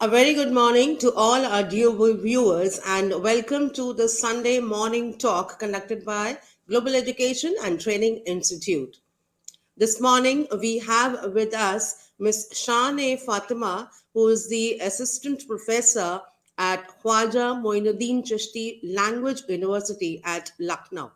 A very good morning to all our dear viewers, and welcome to the Sunday morning talk conducted by Global Education and Training Institute. This morning, we have with us Miss Shan Fatima, who is the Assistant Professor at Khwaja Moinuddin Chishti Language University at Lucknow.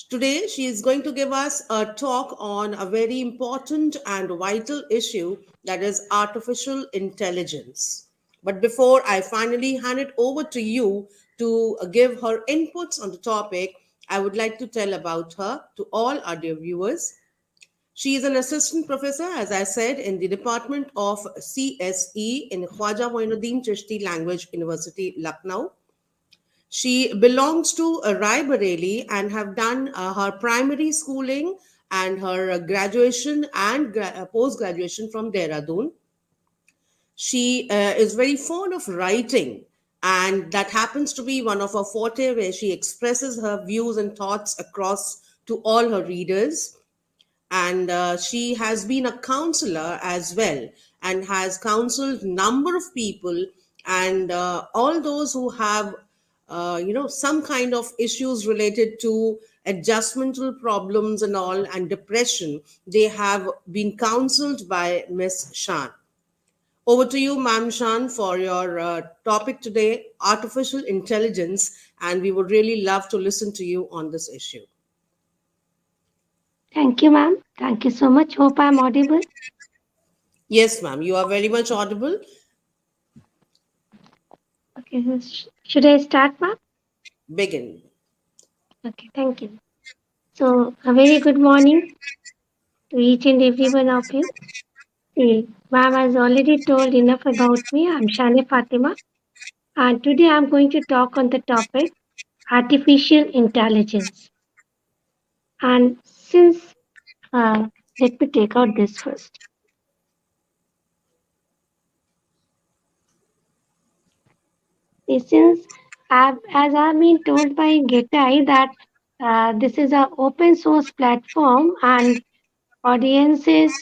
Today, she is going to give us a talk on a very important and vital issue, that is artificial intelligence. But before I finally hand it over to you to give her inputs on the topic, I would like to tell about her to all our dear viewers. She is an assistant professor, as I said, in the Department of CSE in Khwaja Moinuddin Chishti Language University, Lucknow. She belongs to Rai Bareli and have done her primary schooling and her graduation and post graduation from Dehradun. She is very fond of writing, and that happens to be one of her forte where she expresses her views and thoughts across to all her readers. And she has been a counselor as well and has counseled number of people, and all those who have some kind of issues related to adjustmental problems and all, and depression, they have been counseled by Miss Shan. Over to you, Ma'am Shan, for your topic today, artificial intelligence, and we would really love to listen to you on this issue. Thank you, ma'am. Thank you so much. Hope I'm audible. Yes, ma'am, you are very much audible. Okay, should I start, ma'am? Begin. Okay, thank you. So, a very good morning to each and every one of you. See, ma'am has already told enough about me. I'm Shane Fatima, and today I'm going to talk on the topic artificial intelligence. And since, let me take out this first. Since as I've been told by GETI that this is an open source platform and audiences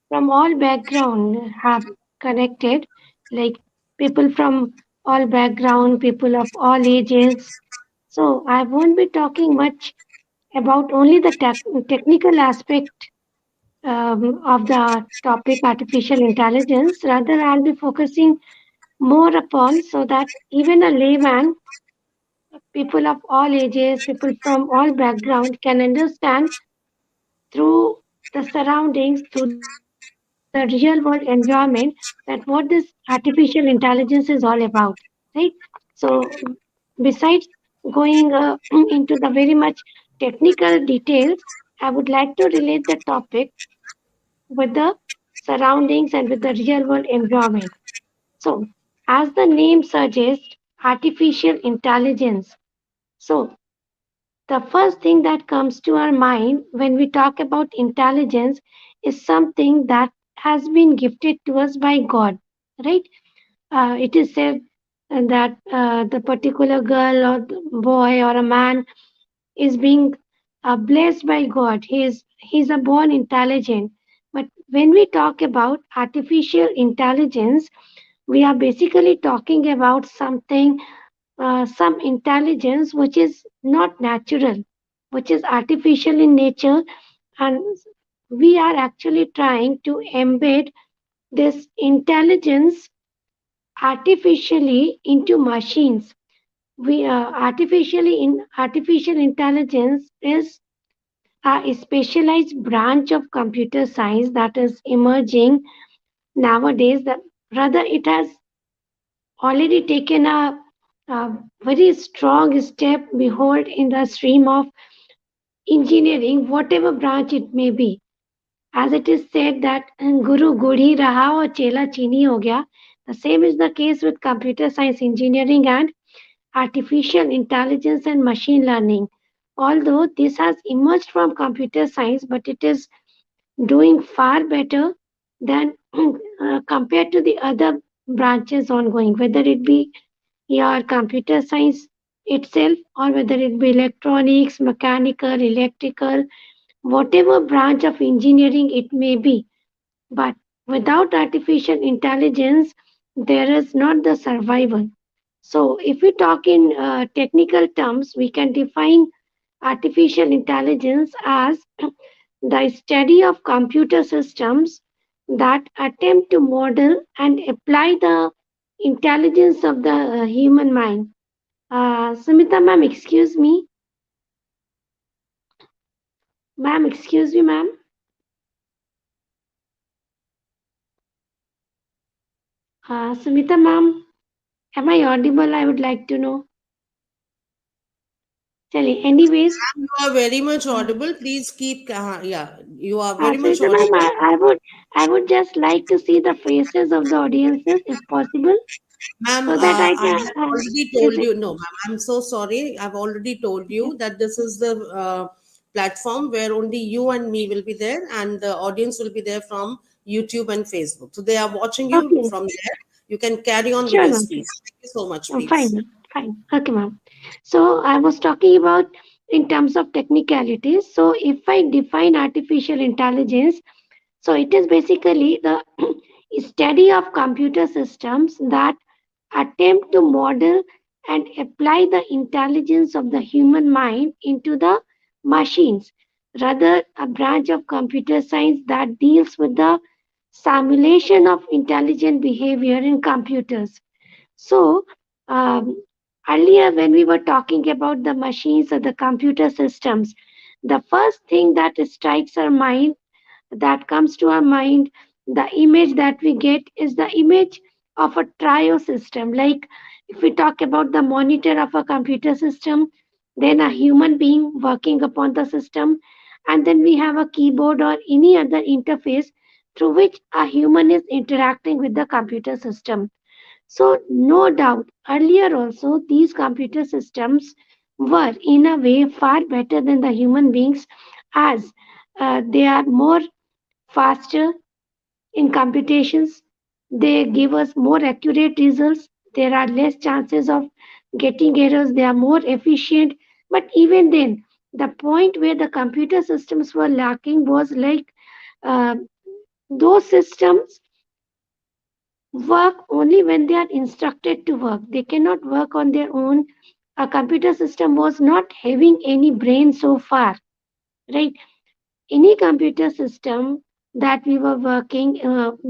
from all background have connected, like people from all background, people of all ages. So I won't be talking much about only the technical aspect of the topic artificial intelligence. Rather, I'll be focusing more upon so that even a layman, people of all ages, people from all background can understand through the surroundings, through the real world environment, that what this artificial intelligence is all about, right? So, besides going into the very much technical details, I would like to relate the topic with the surroundings and with the real world environment. So, as the name suggests, artificial intelligence. So, the first thing that comes to our mind when we talk about intelligence is something that has been gifted to us by God, right? It is said that the particular girl or the boy or a man is being blessed by God. He's a born intelligent. But when we talk about artificial intelligence, we are basically talking about something, some intelligence which is not natural, which is artificial in nature, and we are actually trying to embed this intelligence artificially into machines. We artificially in artificial intelligence is a specialized branch of computer science that is emerging nowadays. That rather it has already taken a very strong step behold in the stream of engineering, whatever branch it may be. As it is said that Guru Gudi raha or Chela Chini ho gaya. The same is the case with computer science engineering and artificial intelligence and machine learning. Although this has emerged from computer science, but it is doing far better than compared to the other branches ongoing, whether it be your computer science itself or whether it be electronics, mechanical, electrical, whatever branch of engineering it may be. But without artificial intelligence, There is not the survival. So, if we talk in technical terms, we can define artificial intelligence as the study of computer systems that attempt to model and apply the intelligence of the human mind. Sumita ma'am, excuse me. Ma'am, excuse me, ma'am. Sumita ma'am, am I audible? I would like to know. Chali, anyways, You are very much uh, audible. Please keep, yeah, you are very much Sumita ma'am, audible. I would just like to see the faces of the audiences if possible, Ma'am, so that I I can. have already Is told it you, no, ma'am, I'm so sorry. I've already told okay? you that this is the platform where only you and me will be there, and the audience will be there from YouTube and Facebook. So they are watching you Okay, from there. You can carry on with sure, your ma'am. speech. Thank you so much, Fine, please. ma'am. Fine. Okay, ma'am. So I was talking about in terms of technicalities. So if I define artificial intelligence, so it is basically the study of computer systems that attempt to model and apply the intelligence of the human mind into the machines. Rather, a branch of computer science that deals with the simulation of intelligent behavior in computers. So, um, earlier when we were talking about the machines or the computer systems, the first thing that strikes our mind, that comes to our mind, the image that we get is the image of a trio system. Like if we talk about the monitor of a computer system, then a human being working upon the system, and then we have a keyboard or any other interface through which a human is interacting with the computer system. So, no doubt, earlier also these computer systems were in a way far better than the human beings, as they are more faster in computations, they give us more accurate results, there are less chances of getting errors, they are more efficient. But even then, the point where the computer systems were lacking was like uh, those systems work only when they are instructed to work. They cannot work on their own. A computer system was not having any brain so far, right? Any computer system that we were working,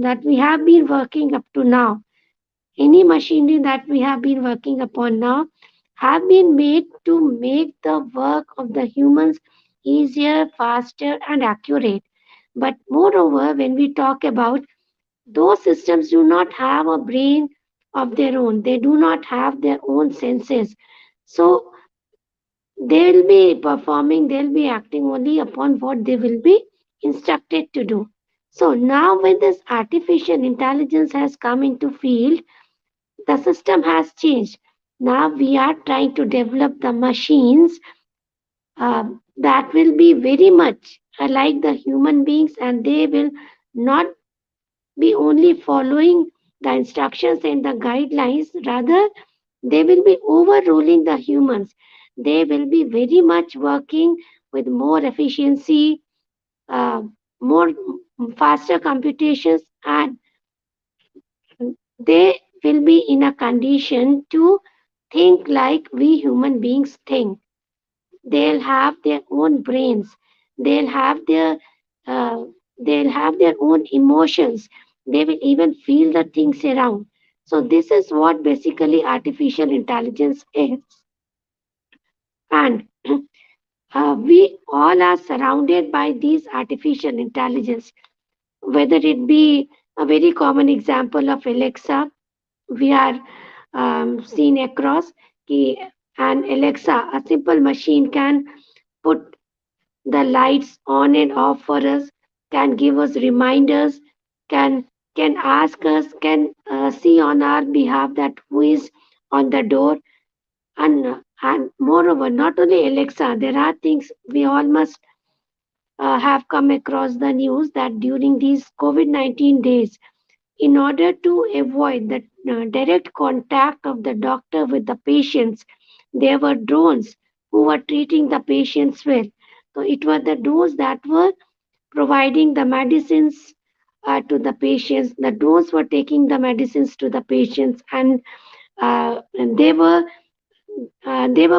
that we have been working up to now, any machinery that we have been working upon now, have been made to make the work of the humans easier, faster, and accurate. But moreover, when we talk about those systems do not have a brain of their own, they do not have their own senses. So they will be performing, they'll be acting only upon what they will be instructed to do. So now when this artificial intelligence has come into field, the system has changed. Now we are trying to develop the machines that will be very much like the human beings, and they will not be only following the instructions and the guidelines, rather, they will be overruling the humans. They will be very much working with more efficiency, uh, more faster computations, and they will be in a condition to think like we human beings think. They'll have their own brains. They'll have their uh, they'll have their own emotions. They will even feel the things around. So this is what basically artificial intelligence is. And we all are surrounded by these artificial intelligence, whether it be a very common example of Alexa, we are seen across ki, an Alexa, a simple machine can put the lights on and off for us, can give us reminders, can can ask us, can see on our behalf that who is on the door. And moreover, not only Alexa, there are things we all must have come across the news that during these COVID-19 days, in order to avoid the direct contact of the doctor with the patients, there were drones who were treating the patients well. So it were the drones that were providing the medicines to the patients. The drones were taking the medicines to the patients, and they were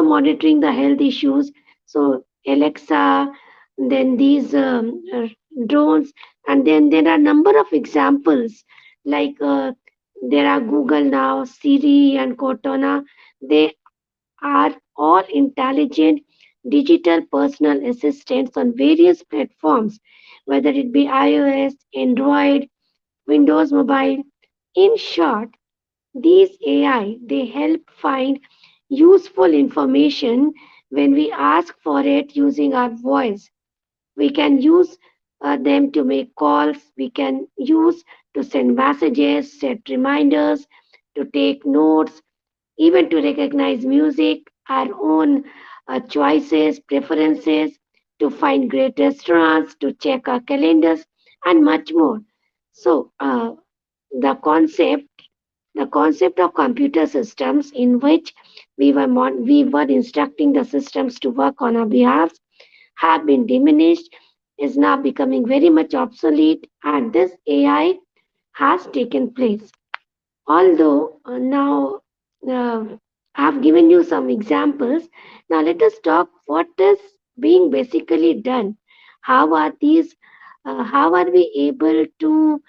monitoring the health issues. So Alexa, then these drones, and then there are number of examples like there are Google now, Siri, and Cortana. They are all intelligent digital personal assistants on various platforms, whether it be iOS, Android, Windows Mobile. In short, these AI, they help find useful information when we ask for it using our voice. We can use them to make calls, we can use to send messages, set reminders, to take notes, even to recognize music, our own choices, preferences, to find great restaurants, to check our calendars, and much more. So, the concept the concept of computer systems in which we were instructing the systems to work on our behalf have been diminished, is now becoming very much obsolete, and this AI has taken place. Although now uh, I've given you some examples, now let us talk what is being basically done. How are these? How are we able to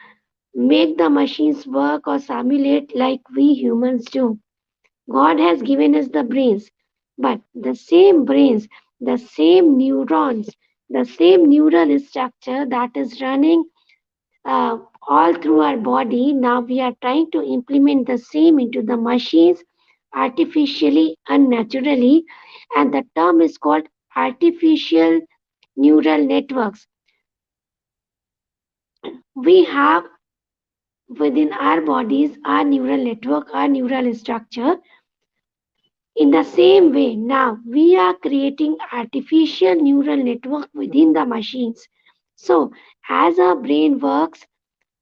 make the machines work or simulate like we humans do? God has given us the brains, but the same brains, the same neurons, the same neural structure that is running uh, all through our body, now we are trying to implement the same into the machines artificially, unnaturally, and the term is called artificial neural networks. We have within our bodies our neural network, our neural structure. In the same way, now we are creating artificial neural network within the machines. So, as our brain works,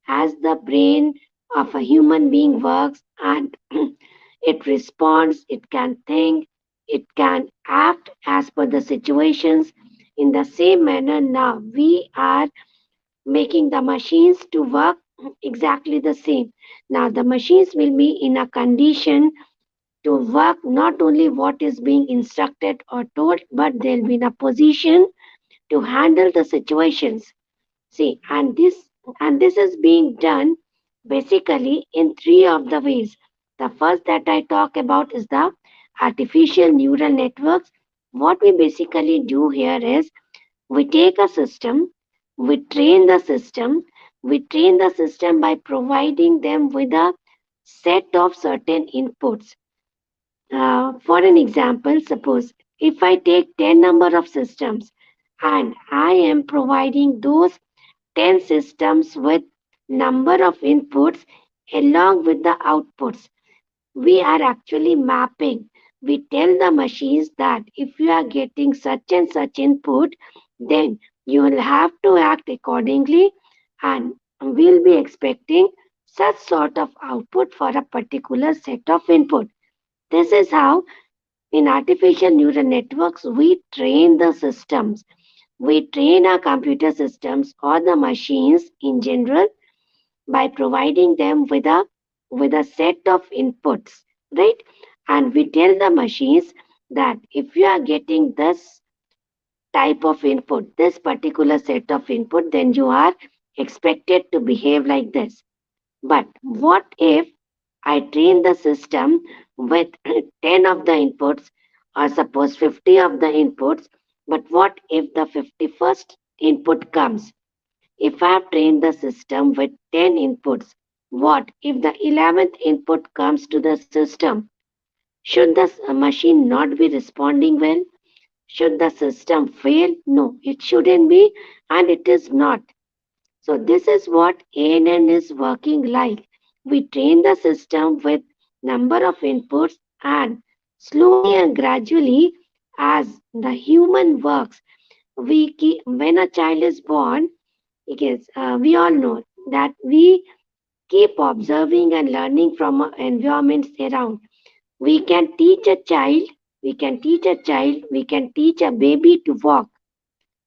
as the brain of a human being works, and it responds, it can think, it can act as per the situations. In the same manner, now we are making the machines to work exactly the same. Now, the machines will be in a condition to work not only what is being instructed or told, but they'll be in a position to handle the situations. See, and this is being done basically in three of the ways. The first that I talk about is the artificial neural networks. What we basically do here is we take a system, we train the system by providing them with a set of certain inputs. For an example, suppose if I take 10 number of systems and I am providing those 10 systems with number of inputs along with the outputs, we are actually mapping. We tell the machines that if you are getting such and such input, then you will have to act accordingly, and we'll be expecting such sort of output for a particular set of input. This is how in artificial neural networks we train the systems. We train our computer systems or the machines in general by providing them with a set of inputs, right? And we tell the machines that if you are getting this type of input, this particular set of input, then you are expected to behave like this. But what if I train the system with 10 of the inputs, or suppose 50 of the inputs, but what if the 51st input comes? If I have trained the system with 10 inputs, what if the 11th input comes to the system? Should the machine not be responding well? Should the system fail? No, it shouldn't be, and it is not. So, this is what ANN is working like. We train the system with number of inputs, and slowly and gradually, as the human works, when a child is born, because we all know that we keep observing and learning from our environments around. We can teach a child, we can teach a baby to walk,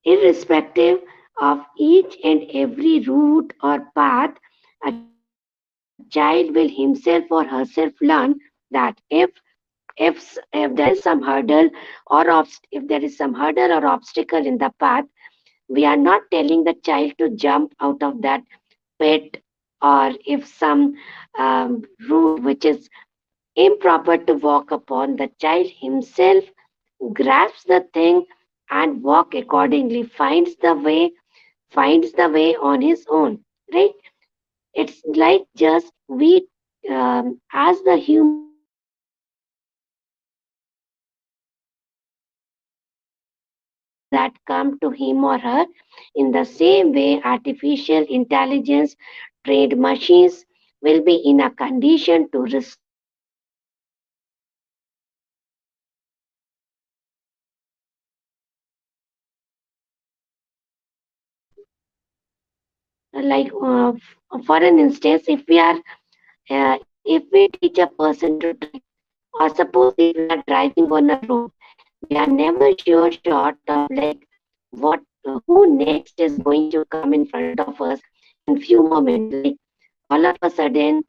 irrespective of each and every route or path, a child will himself or herself learn that if there is some hurdle if there is some hurdle or obstacle in the path, we are not telling the child to jump out of that pit, or if some route which is improper to walk upon, the child himself grasps the thing and walk accordingly, finds the way on his own, right? It's like just we, as the human, we train the system for the particular tasks that come to him or her. In the same way, artificial intelligence trained machines will be in a condition to respond in the same way as like for an instance, if we teach a person to drive, or suppose if we are driving on a road, we are never sure short of like what who next is going to come in front of us in few moments. Like all of a sudden,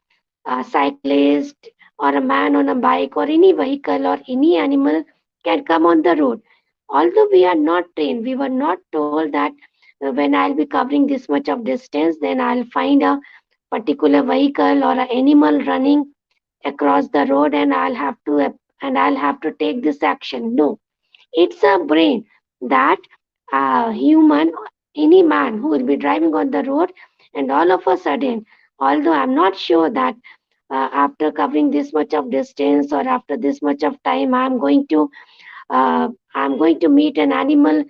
a cyclist or a man on a bike or any vehicle or any animal can come on the road. Although we are not trained, we were not told that when I'll be covering this much of distance, then I'll find a particular vehicle or an animal running across the road, and I'll have to take this action. No, it's a brain that human, any man who will be driving on the road, and all of a sudden, although I'm not sure that after covering this much of distance or after this much of time, I'm going to meet an animal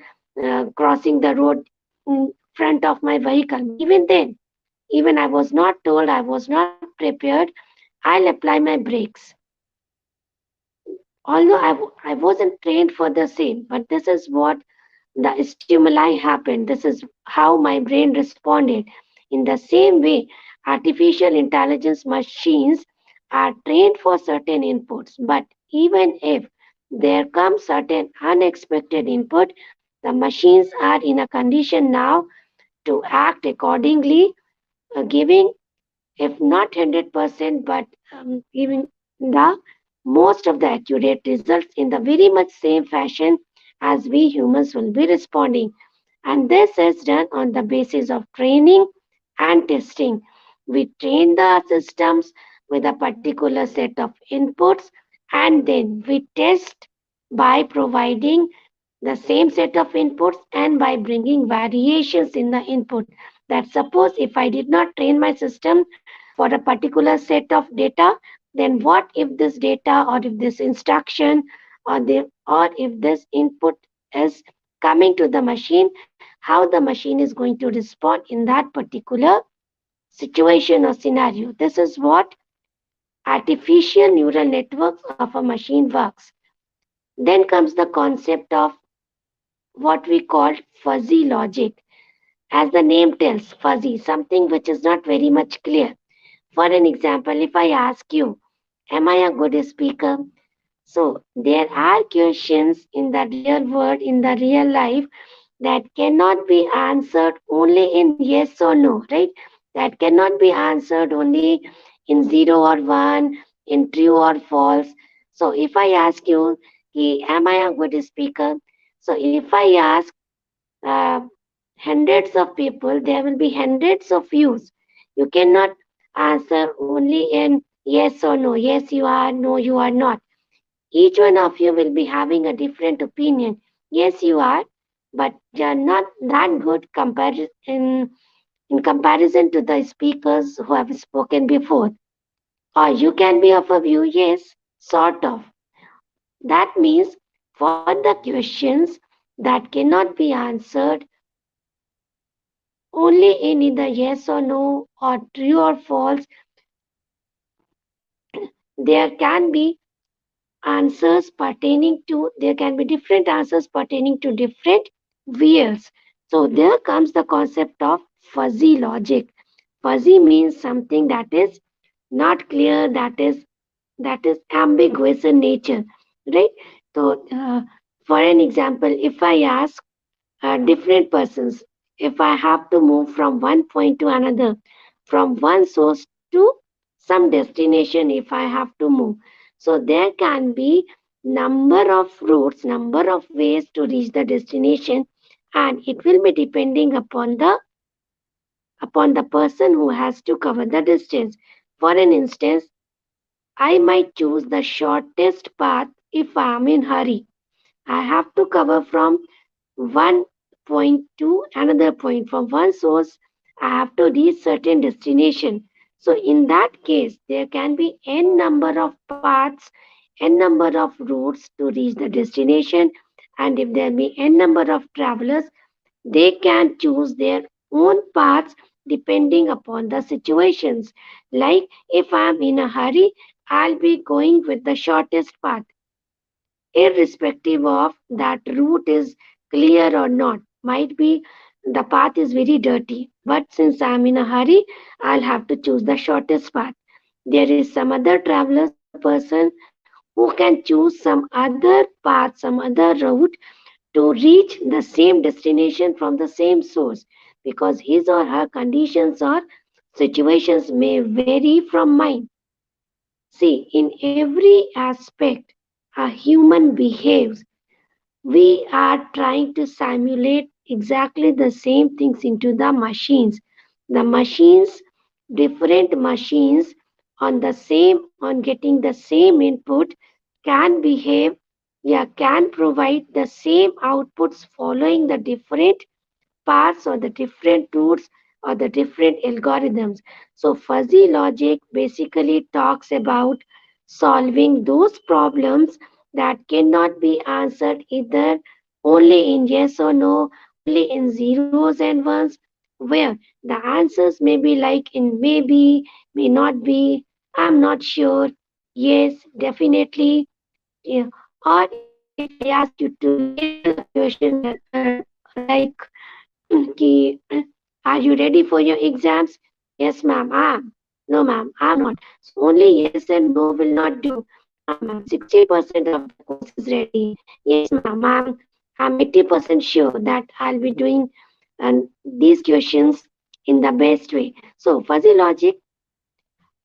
crossing the road in front of my vehicle. Even then, even I was not told, I was not prepared, I'll apply my brakes. Although I wasn't trained for the same, but this is what the stimuli happened. This is how my brain responded. In the same way, artificial intelligence machines are trained for certain inputs, but even if there comes certain unexpected input, the machines are in a condition now to act accordingly, giving, if not 100%, but giving the most of the accurate results in the very much same fashion as we humans will be responding. And this is done on the basis of training and testing. We train the systems with a particular set of inputs, and then we test by providing the same set of inputs and by bringing variations in the input. That suppose if I did not train my system for a particular set of data, then what if this data, or if this instruction, or if this input is coming to the machine, how the machine is going to respond in that particular situation or scenario. This is what artificial neural networks of a machine works. Then comes the concept of what we call fuzzy logic. As the name tells, fuzzy, something which is not very much clear. For an example, if I ask you, am I a good speaker? So there are questions in the real world, in the real life, that cannot be answered only in yes or no, right? That cannot be answered only in zero or one, in true or false. So if I ask you, am I a good speaker? So if I ask uh, hundreds of people, there will be hundreds of views. You cannot answer only in yes or no. Yes, you are. No, you are not. Each one of you will be having a different opinion. Yes, you are, but you are not that good in comparison to the speakers who have spoken before. Or you can be of a view, yes, sort of. That means for the questions that cannot be answered only in either yes or no or true or false, there can be there can be different answers pertaining to different views. So there comes the concept of fuzzy logic. Fuzzy means something that is not clear, that is ambiguous in nature, right? So for an example, if I ask different persons, if I have to move from one point to another, from one source to some destination if I have to move. So there can be number of routes, number of ways to reach the destination, and it will be depending upon the person who has to cover the distance. For an instance, I might choose the shortest path if I am in hurry. I have to cover from one point to another point. From one source, I have to reach certain destination. So in that case, there can be n number of paths, n number of routes to reach the destination. And if there be n number of travelers, they can choose their own paths depending upon the situations. Like if I am in a hurry, I'll be going with the shortest path irrespective of that route is clear or not. Might be the path is very dirty, but since I'm in a hurry, I'll have to choose the shortest path. There is some other travelers, a person who can choose some other path, some other route to reach the same destination from the same source because his or her conditions or situations may vary from mine. See, in every aspect, a human behaves. We are trying to simulate exactly the same things into the machines. The machines, different machines on getting the same input can behave, yeah, can provide the same outputs following the different paths or the different routes or the different algorithms. So, fuzzy logic basically talks about solving those problems that cannot be answered either only in yes or no, only in zeros and ones, where the answers may be like in maybe, may not be, I'm not sure, yes, definitely. Yeah. Or if I ask you to label a question like कि, are you ready for your exams? Yes, ma'am, I am. No, ma'am, I'm not. So only yes and no will not do. Ma'am, 60% of the course is ready. Yes, ma'am, I'm 80% sure that I'll be doing these questions in the best way. So fuzzy logic,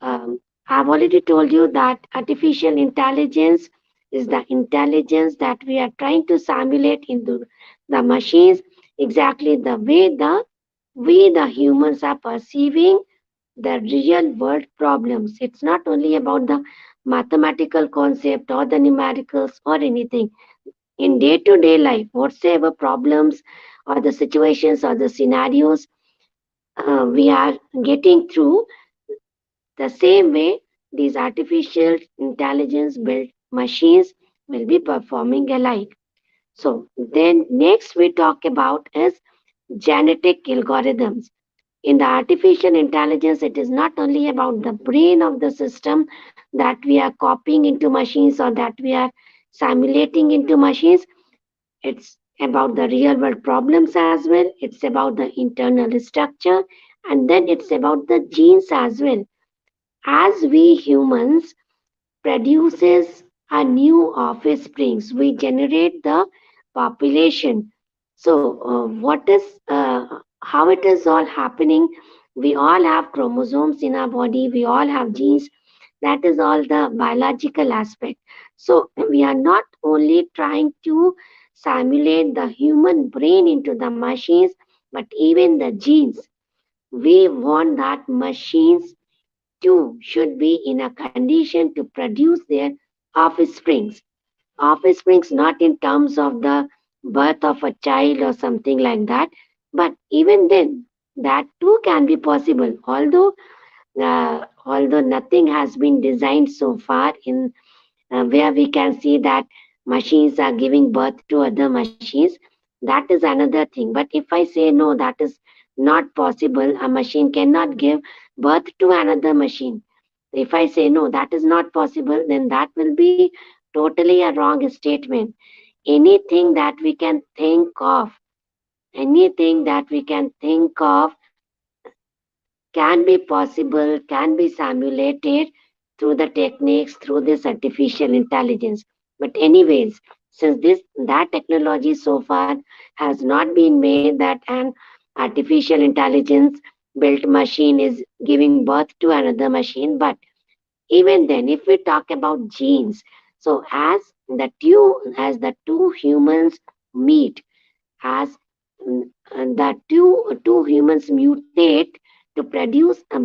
I've already told you that artificial intelligence is the intelligence that we are trying to simulate into the machines exactly the way we the humans are perceiving the real world problems. It's not only about the mathematical concept or the numericals or anything. In day to day life, whatsoever problems or the situations or the scenarios we are getting through, the same way, these artificial intelligence built machines will be performing alike. So then next we talk about is genetic algorithms. In the artificial intelligence, it is not only about the brain of the system that we are copying into machines or that we are simulating into machines. It's about the real world problems as well. It's about the internal structure and then it's about the genes as well. As we humans produces a new offsprings, we generate the population. So, how it is all happening? We all have chromosomes in our body. We all have genes. That is all the biological aspect. So, we are not only trying to simulate the human brain into the machines, but even the genes. We want that machines too should be in a condition to produce their offsprings. Offsprings not in terms of the birth of a child or something like that, but even then, that too can be possible. Although nothing has been designed so far in where we can see that machines are giving birth to other machines, that is another thing. But if I say no, that is not possible. A machine cannot give birth to another machine. If I say no, that is not possible, then that will be totally a wrong statement. Anything that we can think of, anything that we can think of can be possible, can be simulated through the techniques, through this artificial intelligence. But anyways, since this that technology so far has not been made that and artificial intelligence built machine is giving birth to another machine. But even then, if we talk about genes, so as the two humans meet, as the two humans mutate to produce a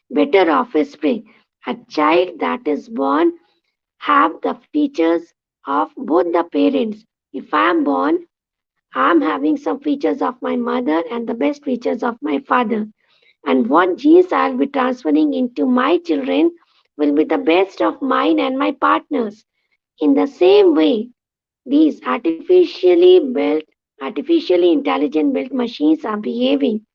better offspring, a child that is born have the features of both the parents. If I am born, I am having some features of my mother and the best features of my father. And what genes I'll be transferring into my children will be the best of mine and my partners. In the same way, these artificially intelligent built machines are behaving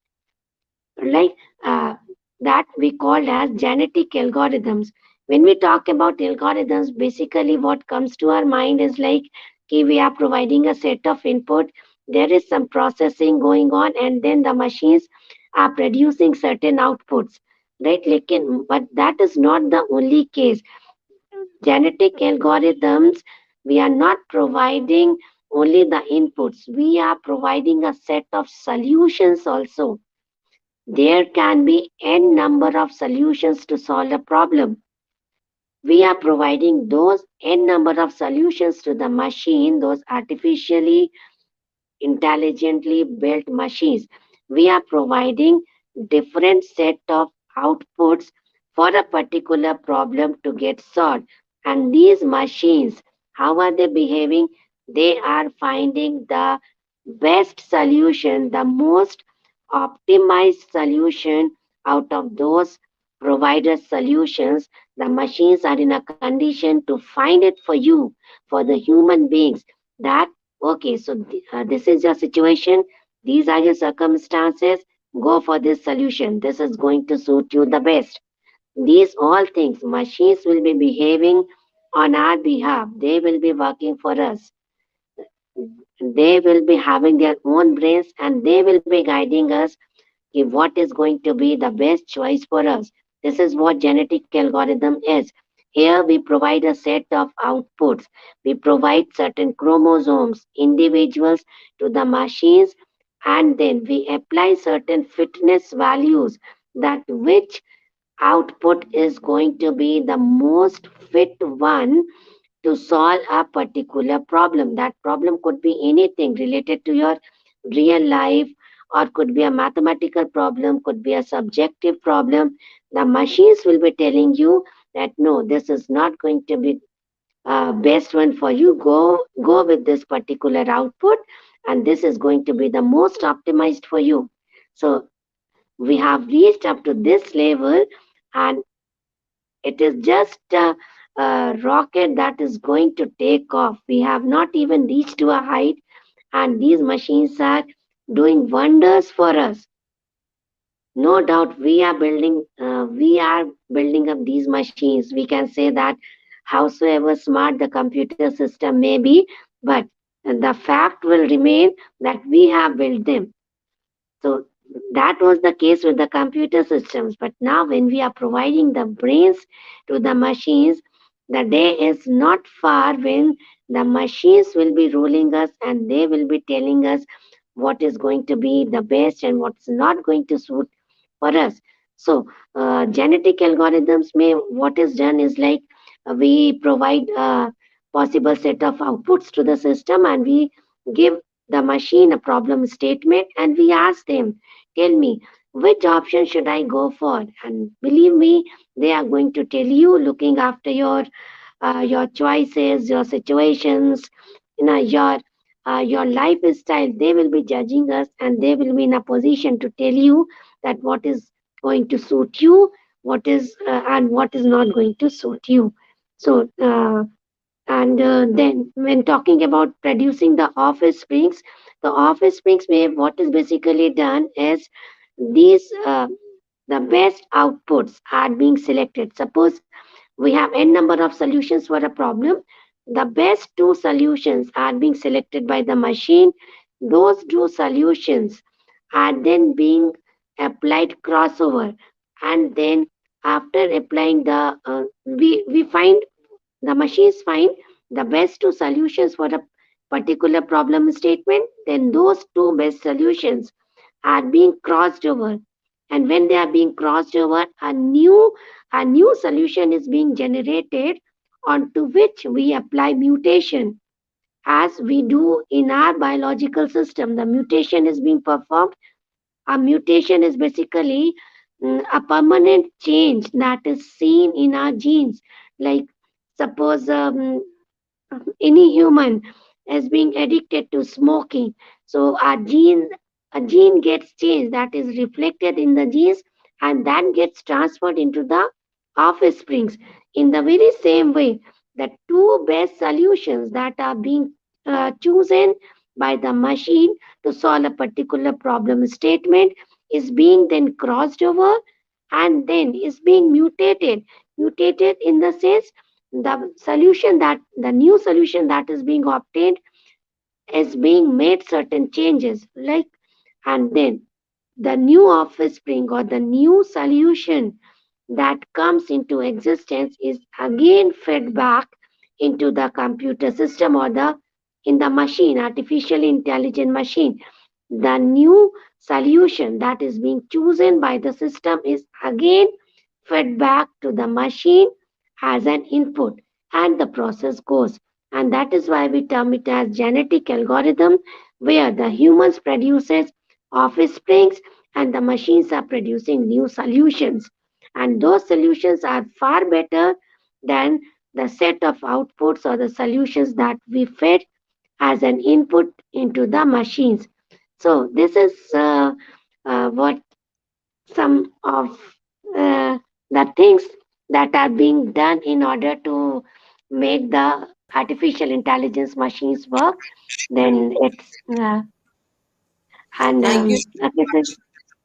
like uh, that we called as genetic algorithms. When we talk about algorithms, basically what comes to our mind is like we are providing a set of input, there is some processing going on, and then the machines are producing certain outputs. Right? But that is not the only case. Genetic algorithms, we are not providing only the inputs, we are providing a set of solutions also. There can be n number of solutions to solve a problem. We are providing those n number of solutions to the machine, those artificially intelligently built machines. We are providing different set of outputs for a particular problem to get solved. And these machines, how are they behaving? They are finding the best solution, the most optimized solution out of those provided solutions. The machines are in a condition to find it for you, for the human beings. That okay, so this is your situation, these are your circumstances, go for this solution, this is going to suit you the best. These all things, machines will be behaving on our behalf, they will be working for us, they will be having their own brains, and they will be guiding us what is going to be the best choice for us. This is what genetic algorithm is. Here we provide a set of outputs. We provide certain chromosomes, individuals to the machines, and then we apply certain fitness values that which output is going to be the most fit one to solve a particular problem. That problem could be anything related to your real life, or could be a mathematical problem, could be a subjective problem. The machines will be telling you that no, this is not going to be best one for you. Go with this particular output, and this is going to be the most optimized for you. So we have reached up to this level, and it is just a rocket that is going to take off. We have not even reached to a height, and these machines are doing wonders for us. No doubt, we are building up these machines. We can say that, howsoever smart the computer system may be, but the fact will remain that we have built them. So that was the case with the computer systems. But now, when we are providing the brains to the machines, the day is not far when the machines will be ruling us, and they will be telling us what is going to be the best and what's not going to suit for us. So, genetic algorithms may what is done is like we provide a possible set of outputs to the system, and we give the machine a problem statement, and we ask them, tell me which option should I go for, and believe me, they are going to tell you, looking after your choices, your situations, your lifestyle. They will be judging us, and they will be in a position to tell you that what is going to suit you, what is and what is not going to suit you. So and then, when talking about producing the office springs, the office springs wave, what is basically done is these the best outputs are being selected. Suppose we have n number of solutions for a problem. The best two solutions are being selected by the machine. Those two solutions are then being applied crossover, and then after applying we find the machines find the best two solutions for a particular problem statement, then those two best solutions are being crossed over. And when they are being crossed over, a new solution is being generated onto which we apply mutation as we do in our biological system. The mutation is being performed. A mutation is basically a permanent change that is seen in our genes. Like, suppose any human is being addicted to smoking. So a gene gets changed that is reflected in the genes and then gets transferred into the offsprings. In the very same way, the two best solutions that are being chosen by the machine to solve a particular problem statement is being then crossed over and then is being mutated in the sense the new solution that is being obtained is being made certain changes, like, and then the new offspring or the new solution that comes into existence is again fed back into the computer system or the in the machine, artificially intelligent machine. The new solution that is being chosen by the system is again fed back to the machine as an input, and the process goes. And that is why we term it as genetic algorithm, where the humans produces offsprings and the machines are producing new solutions. And those solutions are far better than the set of outputs or the solutions that we fed as an input into the machines. So this is what some of uh, the things that are being done in order to make the artificial intelligence machines work. Then it's and Thank you so okay, so,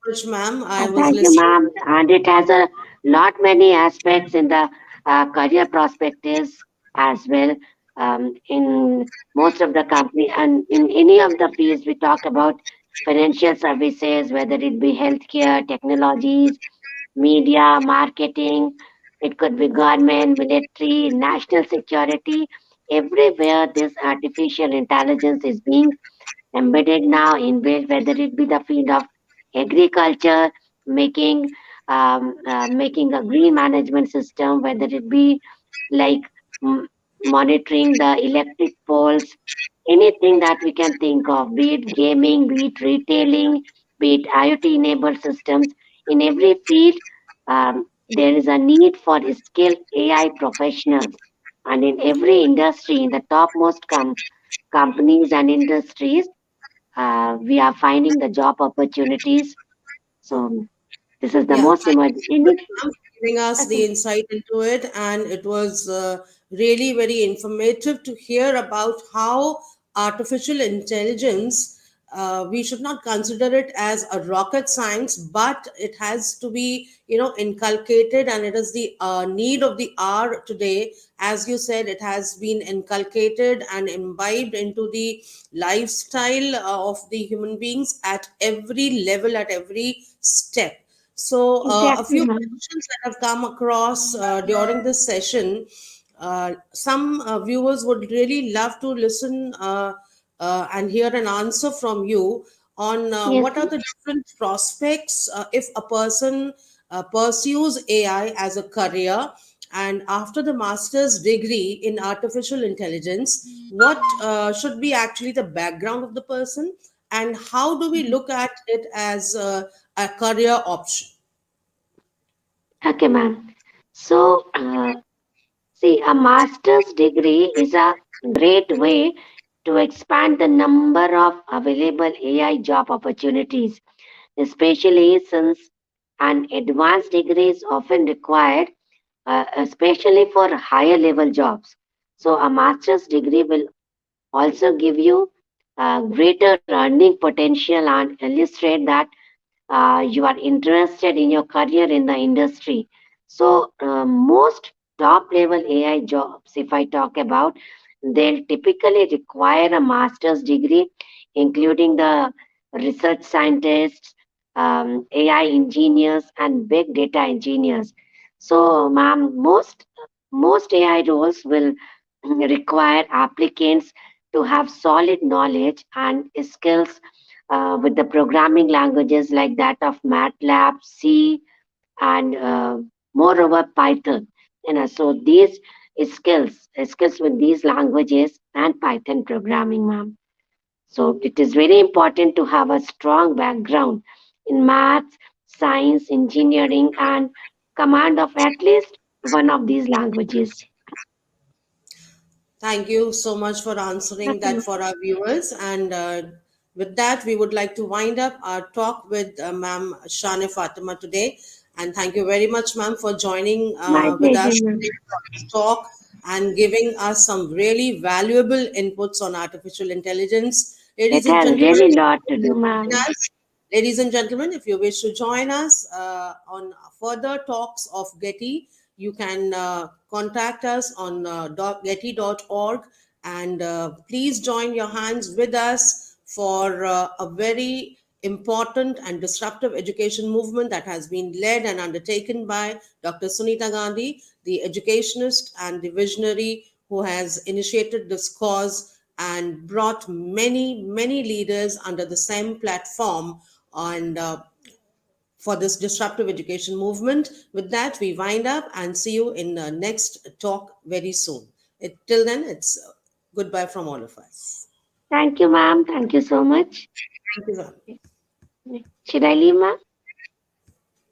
much, ma'am. I was thank you, listening. ma'am. And it has a lot many aspects in the career perspectives as well. In most of the company and in any of the fields we talk about financial services, whether it be healthcare, technologies, media, marketing, it could be government, military, national security. Everywhere this artificial intelligence is being embedded now in built, whether it be the field of agriculture, making making a green management system, whether it be like m- monitoring the electric poles, anything that we can think of, be it gaming, be it retailing, be it IoT enabled systems. In every field, there is a need for skilled AI professionals. And in every industry, in the topmost companies and industries, we are finding the job opportunities. So this is the Yeah, most thank you emerging. so much, ma'am, for giving us Okay. the insight into it. And it was really very informative to hear about how artificial intelligence, we should not consider it as a rocket science, but it has to be, inculcated, and it is the need of the hour today. As you said, it has been inculcated and imbibed into the lifestyle of the human beings at every level, at every step. So, a Exactly, few ma'am. questions that have come across during this session. Some viewers would really love to listen and hear an answer from you on Yes, what are the different prospects if a person pursues AI as a career, and after the master's degree in artificial intelligence, what should be actually the background of the person, and how do we look at it as a career option? okay, ma'am. So, see, a master's degree is a great way to expand the number of available AI job opportunities, especially since an advanced degree is often required, especially for higher level jobs. So, a master's degree will also give you greater earning potential and illustrate that you are interested in your career in the industry. So, most top level AI jobs, if I talk about, they'll typically require a master's degree, including the research scientists, AI engineers, and big data engineers. So, ma'am, most AI roles will require applicants to have solid knowledge and skills with the programming languages like that of MATLAB, C, and moreover Python. So these skills with these languages and Python programming, ma'am. So it is very important to have a strong background in maths, science, engineering, and command of at least one of these languages. Thank you so much for answering Okay, that ma'am. for our viewers. And with that, we would like to wind up our talk with Ma'am Shan Fatima today. And thank you very much, ma'am, for joining My with us pleasure, ma'am. today for this talk and giving us some really valuable inputs on artificial intelligence. Ladies It and has gentlemen, really if lot you to wish do, to join ma'am. us, ladies and gentlemen, if you wish to join us on further talks of Getty, you can contact us on getty.org, and please join your hands with us for a very important and disruptive education movement that has been led and undertaken by Dr. Sunita Gandhi, the educationist and the visionary who has initiated this cause and brought many, many leaders under the same platform and for this disruptive education movement. With that, we wind up and see you in the next talk very soon. Till then, it's goodbye from all of us. Thank you, ma'am. Thank you so much. Thank you, Zan. Should I leave, ma'am?